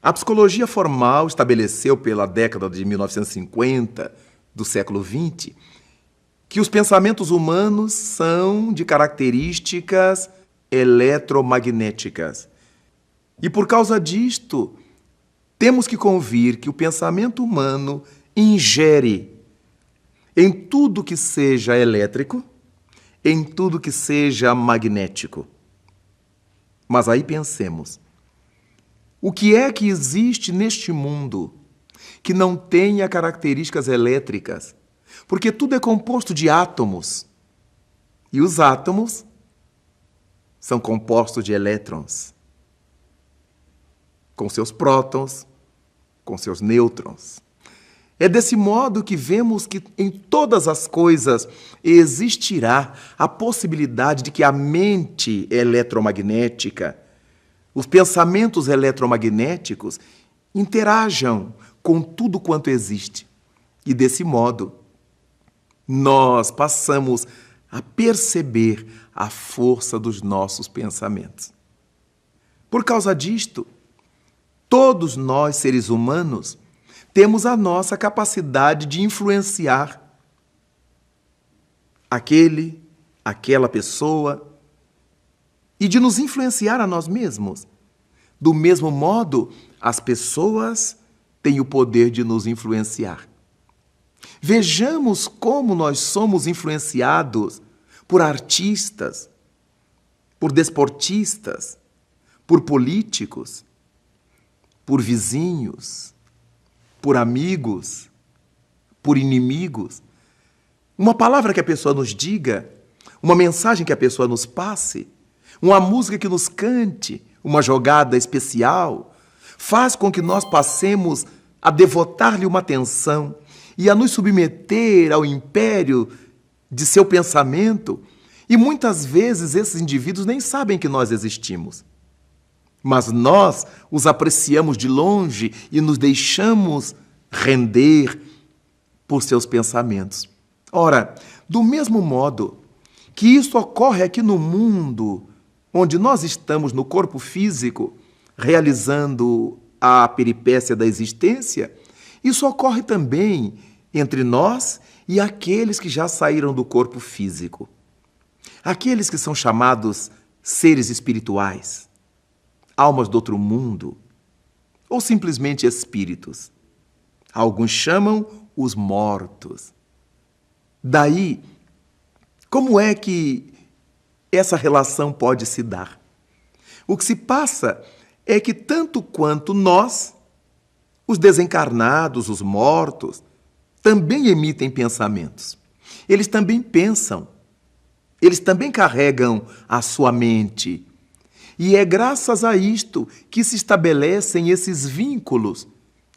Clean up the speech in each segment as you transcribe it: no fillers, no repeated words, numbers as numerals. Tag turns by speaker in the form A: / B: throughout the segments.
A: A psicologia formal estabeleceu pela década de 1950 do século XX que os pensamentos humanos são de características eletromagnéticas. E por causa disto, temos que convir que o pensamento humano ingere em tudo que seja elétrico, em tudo que seja magnético. Mas aí pensemos, o que é que existe neste mundo que não tenha características elétricas? Porque tudo é composto de átomos. E os átomos são compostos de elétrons, com seus prótons, com seus nêutrons. É desse modo que vemos que em todas as coisas existirá a possibilidade de que a mente eletromagnética, os pensamentos eletromagnéticos, interajam com tudo quanto existe. E desse modo, nós passamos a perceber a força dos nossos pensamentos. Por causa disto, todos nós, seres humanos, temos a nossa capacidade de influenciar aquela pessoa e de nos influenciar a nós mesmos. Do mesmo modo, as pessoas têm o poder de nos influenciar. Vejamos como nós somos influenciados por artistas, por desportistas, por políticos, por vizinhos, por amigos, por inimigos. Uma palavra que a pessoa nos diga, uma mensagem que a pessoa nos passe, uma música que nos cante, uma jogada especial, faz com que nós passemos a devotar-lhe uma atenção e a nos submeter ao império de seu pensamento, e muitas vezes esses indivíduos nem sabem que nós existimos. Mas nós os apreciamos de longe e nos deixamos render por seus pensamentos. Ora, do mesmo modo que isso ocorre aqui no mundo, onde nós estamos no corpo físico, realizando a peripécia da existência, isso ocorre também entre nós e aqueles que já saíram do corpo físico. Aqueles que são chamados seres espirituais, almas do outro mundo, ou simplesmente espíritos. Alguns chamam os mortos. Daí, como é que essa relação pode se dar? O que se passa é que tanto quanto nós, os desencarnados, os mortos, também emitem pensamentos. Eles também pensam. Eles também carregam a sua mente. E é graças a isto que se estabelecem esses vínculos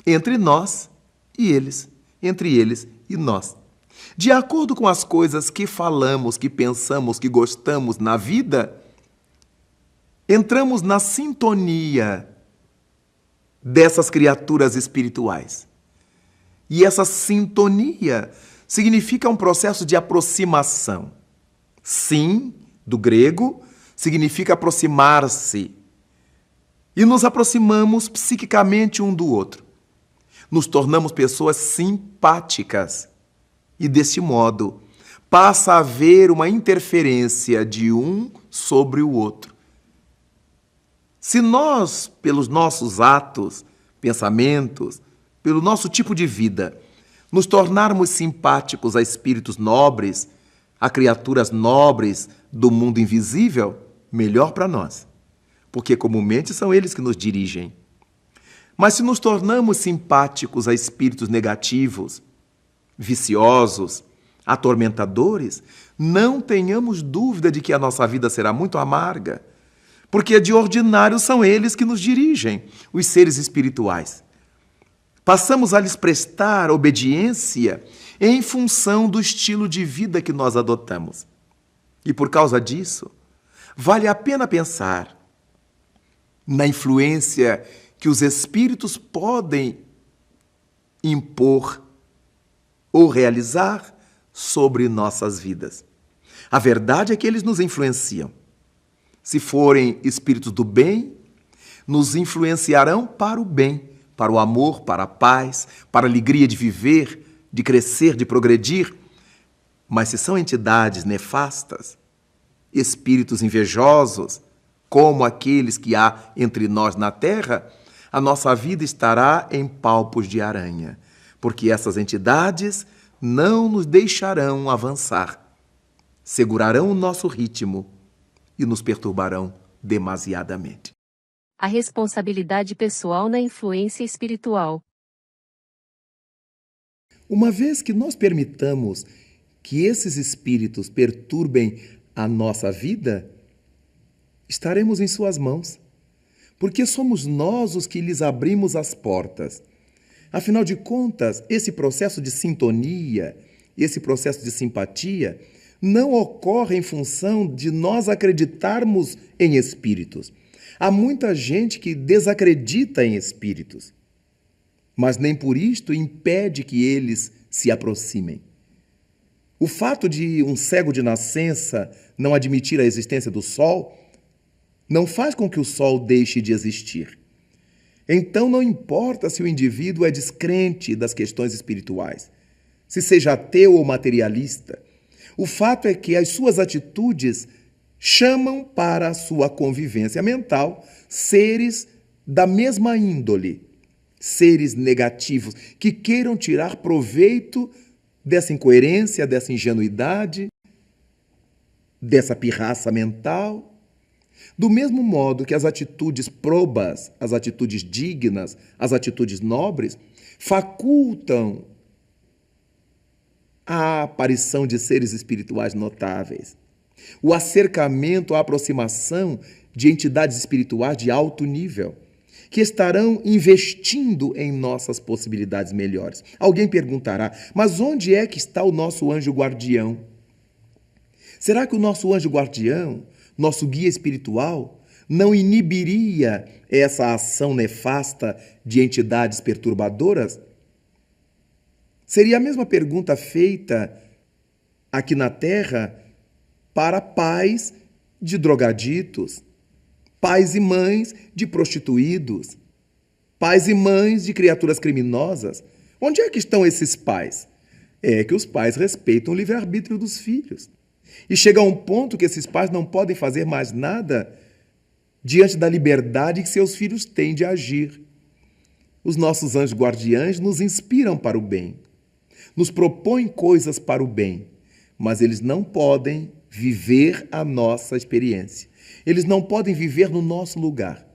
A: entre nós e eles, entre eles e nós. De acordo com as coisas que falamos, que pensamos, que gostamos na vida, entramos na sintonia dessas criaturas espirituais. E essa sintonia significa um processo de aproximação. Sim, do grego, significa aproximar-se. E nos aproximamos psiquicamente um do outro. Nos tornamos pessoas simpáticas. E, deste modo, passa a haver uma interferência de um sobre o outro. Se nós, pelos nossos atos, pensamentos, pelo nosso tipo de vida, nos tornarmos simpáticos a espíritos nobres, a criaturas nobres do mundo invisível, melhor para nós, porque comumente são eles que nos dirigem. Mas se nos tornamos simpáticos a espíritos negativos, viciosos, atormentadores, não tenhamos dúvida de que a nossa vida será muito amarga, porque de ordinário são eles que nos dirigem, os seres espirituais. Passamos a lhes prestar obediência em função do estilo de vida que nós adotamos. E por causa disso, vale a pena pensar na influência que os espíritos podem impor ou realizar sobre nossas vidas. A verdade é que eles nos influenciam. Se forem espíritos do bem, nos influenciarão para o bem, para o amor, para a paz, para a alegria de viver, de crescer, de progredir. Mas se são entidades nefastas, espíritos invejosos, como aqueles que há entre nós na terra, a nossa vida estará em palpos de aranha, porque essas entidades não nos deixarão avançar, segurarão o nosso ritmo e nos perturbarão demasiadamente.
B: A responsabilidade pessoal na influência espiritual.
A: Uma vez que nós permitamos que esses espíritos perturbem a nossa vida, estaremos em suas mãos, porque somos nós os que lhes abrimos as portas. Afinal de contas, esse processo de sintonia, esse processo de simpatia, não ocorre em função de nós acreditarmos em espíritos. Há muita gente que desacredita em espíritos, mas nem por isto impede que eles se aproximem. O fato de um cego de nascença não admitir a existência do sol não faz com que o sol deixe de existir. Então não importa se o indivíduo é descrente das questões espirituais, se seja ateu ou materialista. O fato é que as suas atitudes chamam para a sua convivência mental seres da mesma índole, seres negativos, que queiram tirar proveito dessa incoerência, dessa ingenuidade, dessa pirraça mental. Do mesmo modo que as atitudes probas, as atitudes dignas, as atitudes nobres, facultam a aparição de seres espirituais notáveis, o acercamento, a aproximação de entidades espirituais de alto nível, que estarão investindo em nossas possibilidades melhores. Alguém perguntará, mas onde é que está o nosso anjo guardião? Será que o nosso anjo guardião, nosso guia espiritual, não inibiria essa ação nefasta de entidades perturbadoras? Seria a mesma pergunta feita aqui na Terra para pais de drogaditos, pais e mães de prostituídos, pais e mães de criaturas criminosas. Onde é que estão esses pais? É que os pais respeitam o livre-arbítrio dos filhos. E chega a um ponto que esses pais não podem fazer mais nada diante da liberdade que seus filhos têm de agir. Os nossos anjos guardiães nos inspiram para o bem, nos propõem coisas para o bem, mas eles não podem viver a nossa experiência. Eles não podem viver no nosso lugar.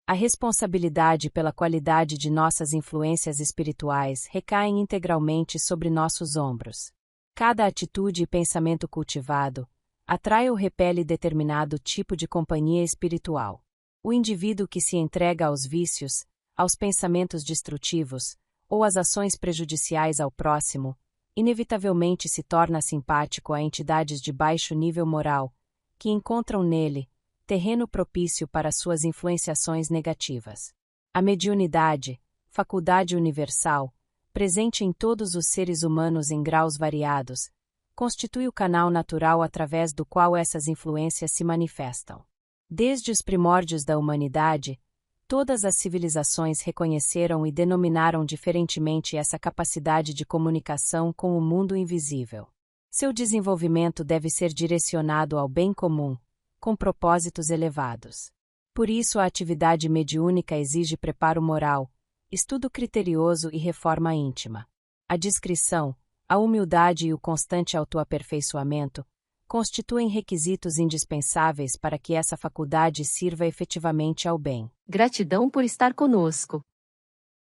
B: A responsabilidade pela qualidade de nossas influências espirituais recai integralmente sobre nossos ombros. Cada atitude e pensamento cultivado atrai ou repele determinado tipo de companhia espiritual. O indivíduo que se entrega aos vícios, aos pensamentos destrutivos ou às ações prejudiciais ao próximo, inevitavelmente se torna simpático a entidades de baixo nível moral, que encontram nele terreno propício para suas influenciações negativas. A mediunidade, faculdade universal, presente em todos os seres humanos em graus variados, constitui o canal natural através do qual essas influências se manifestam. Desde os primórdios da humanidade, todas as civilizações reconheceram e denominaram diferentemente essa capacidade de comunicação com o mundo invisível. Seu desenvolvimento deve ser direcionado ao bem comum, com propósitos elevados. Por isso, a atividade mediúnica exige preparo moral, estudo criterioso e reforma íntima. A discrição, a humildade e o constante autoaperfeiçoamento constituem requisitos indispensáveis para que essa faculdade sirva efetivamente ao bem. Gratidão por estar conosco.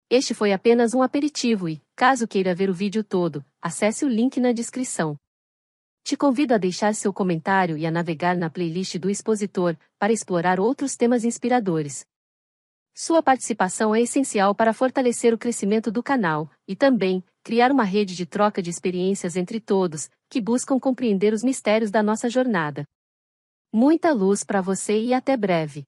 B: Este foi apenas um aperitivo e, caso queira ver o vídeo todo, acesse o link na descrição. Te convido a deixar seu comentário e a navegar na playlist do expositor para explorar outros temas inspiradores. Sua participação é essencial para fortalecer o crescimento do canal e também criar uma rede de troca de experiências entre todos que buscam compreender os mistérios da nossa jornada. Muita luz para você e até breve.